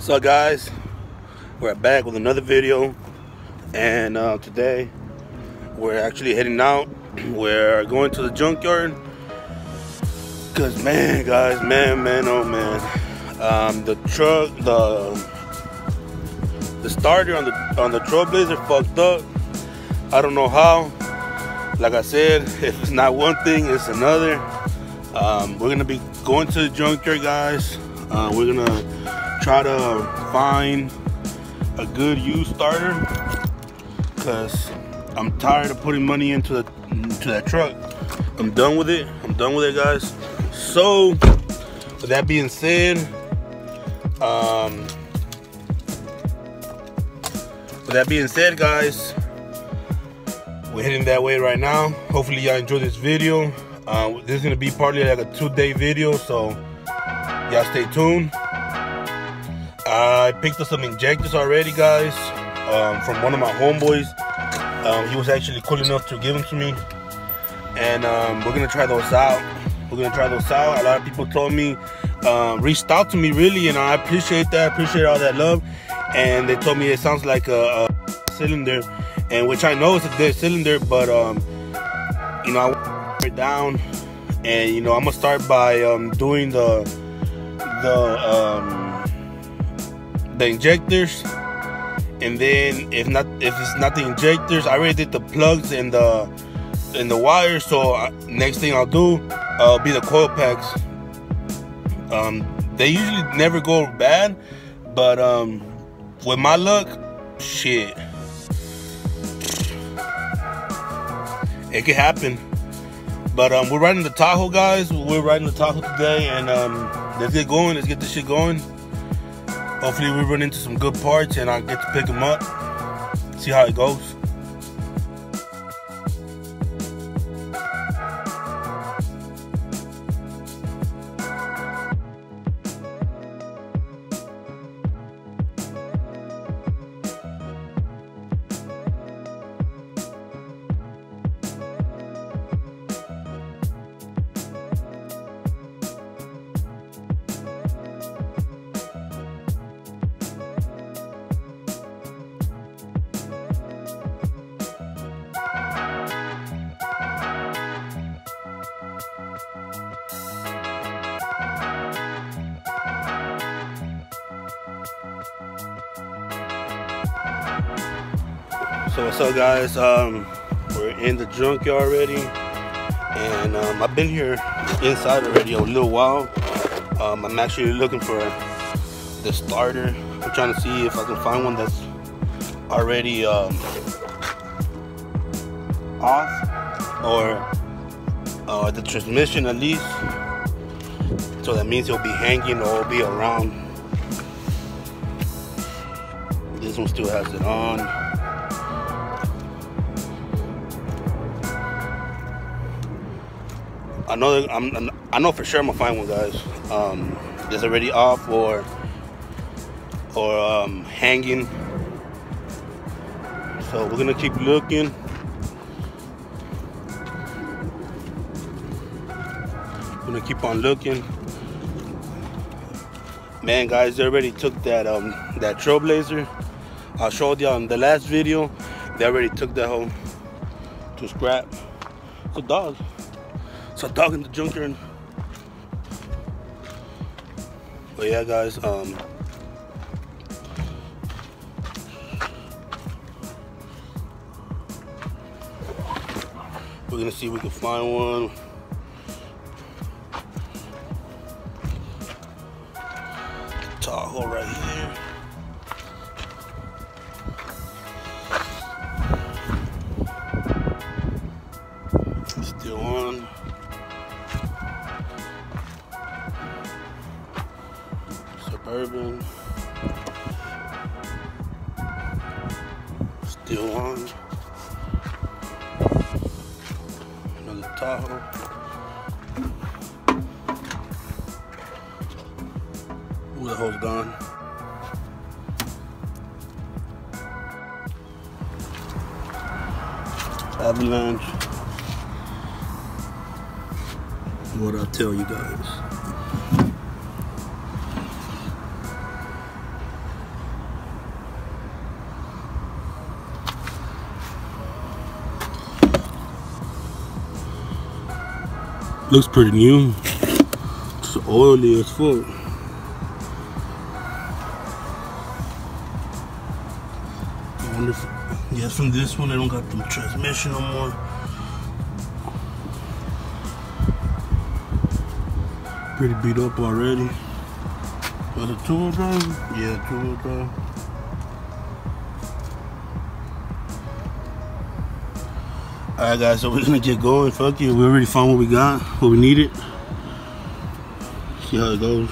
So guys, we're back with another video, and today we're actually heading out. We're going to the junkyard because man guys, oh man, the truck, the starter on the Trailblazer fucked up. I don't know how. Like I said, if it's not one thing, it's another. We're gonna be going to the junkyard, guys. We're gonna try to find a good used starter because I'm tired of putting money into that truck. I'm done with it. Guys. So with that being said, guys, we're heading that way right now. Hopefully y'all enjoy this video. This is gonna be partly like a 2-day video, so y'all stay tuned. I picked up some injectors already, guys, from one of my homeboys. He was actually cool enough to give them to me, and we're gonna try those out. A lot of people told me, reached out to me really, and I appreciate that. I appreciate all that love. And they told me it sounds like a cylinder, and which I know it's a dead cylinder, but you know, I want it down, and you know, I'm gonna start by doing the injectors, and then if it's not the injectors, I already did the plugs and the wires. So next thing I'll do be the coil packs. They usually never go bad, but with my luck, shit, it could happen. But we're riding the Tahoe, guys. We're riding the Tahoe today, and let's get going. Let's get this shit going. Hopefully we run into some good parts and I get to pick them up, see how it goes. So what's up, guys? We're in the junkyard already, and I've been here inside already a little while. I'm actually looking for the starter. I'm trying to see if I can find one that's already off, or the transmission at least. So that means it'll be hanging or it'll be around. This one still has it on. I know for sure I'm gonna find one, guys. It's already off or hanging. So we're gonna keep looking. We're gonna keep on looking. Man, guys, they already took that Trailblazer. I showed y'all in the last video. They already took that home to scrap. It's a dog. It's a dog in the junkyard. But yeah, guys, we're gonna see if we can find one. Tahoe right here. Still on. Suburban. Still on. Another Tahoe. Ooh, the hole's gone. Avalanche. What I tell you guys. Looks pretty new. It's oily as fuck. I wonder if, yeah, from this one I don't got the transmission no more. Pretty beat up already. Was it 2-wheel drive? Yeah, 2-wheel drive. Alright guys, so we're gonna get going. Fuck it, we already found what we got, what we needed. See how it goes.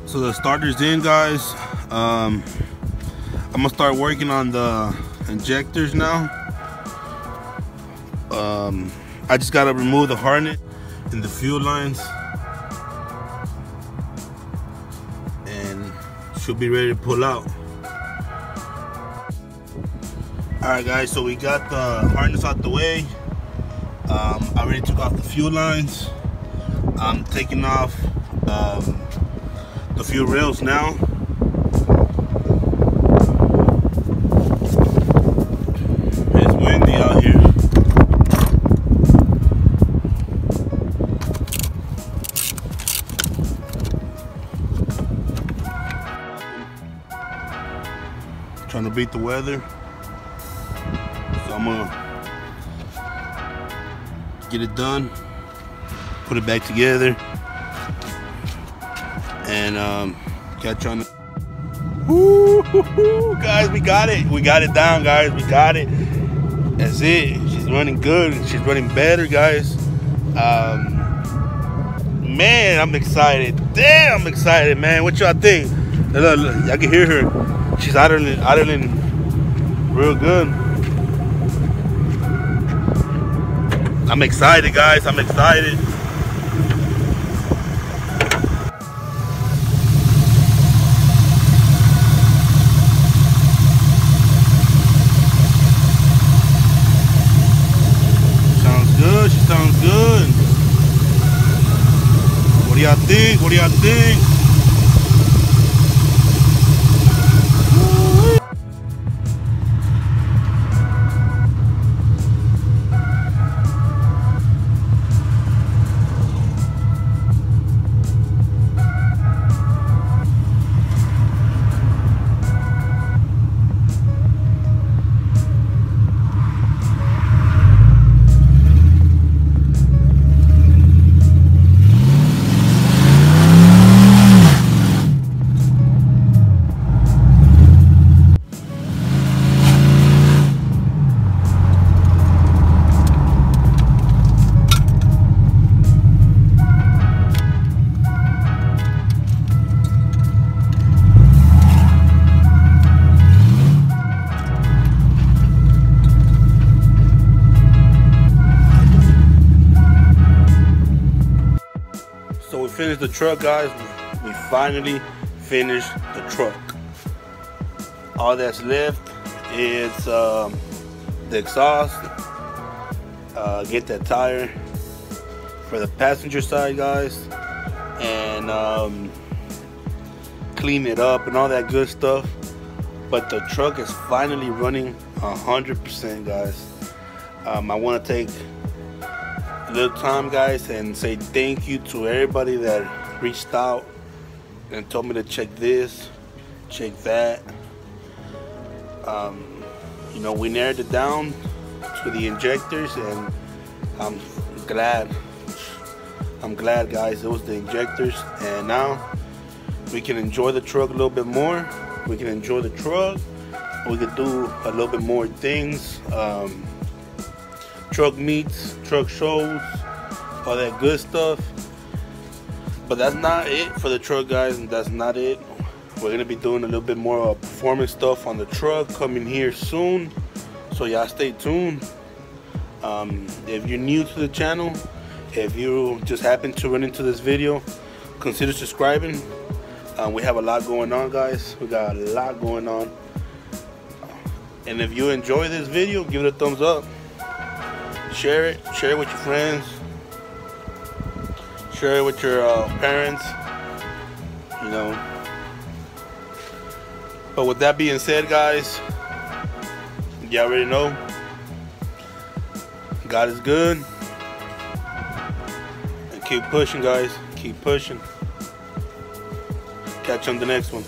So the starter's in, guys. I'm gonna start working on the injectors now. I just gotta remove the harness and the fuel lines, and should be ready to pull out. Alright guys, so we got the harness out the way. I already took off the fuel lines. I'm taking off the fuel rails now. It's windy out here. Trying to beat the weather. So I'm gonna get it done, put it back together, and catch on. Woo, guys, we got it. We got it down, guys. We got it. That's it. She's running good. She's running better, guys. Man, I'm excited. Damn, I'm excited, man. What y'all think? Look, I can hear her. She's idling real good. I'm excited, guys. I'm excited. Sounds good. She sounds good. What do y'all think? What do y'all think? So we finished the truck, guys. We finally finished the truck. All that's left is the exhaust. Get that tire for the passenger side, guys, and clean it up and all that good stuff. But the truck is finally running 100%, guys. I want to take a little time, guys, and say thank you to everybody that reached out and told me to check this, check that. You know, we narrowed it down to the injectors, and I'm glad guys it was the injectors, and now we can enjoy the truck a little bit more. We can enjoy the truck. We could do a little bit more things, truck meets, truck shows, all that good stuff. But that's not it for the truck, guys, and that's not it. We're gonna be doing a little bit more performance stuff on the truck coming here soon, so y'all stay tuned. If you're new to the channel, if you just happen to run into this video, consider subscribing. We have a lot going on, guys. We got a lot going on. And if you enjoy this video, give it a thumbs up. Share it with your friends. Share it with your parents. You know. But with that being said, guys, you already know, God is good. And keep pushing, guys. Keep pushing. Catch you on the next one.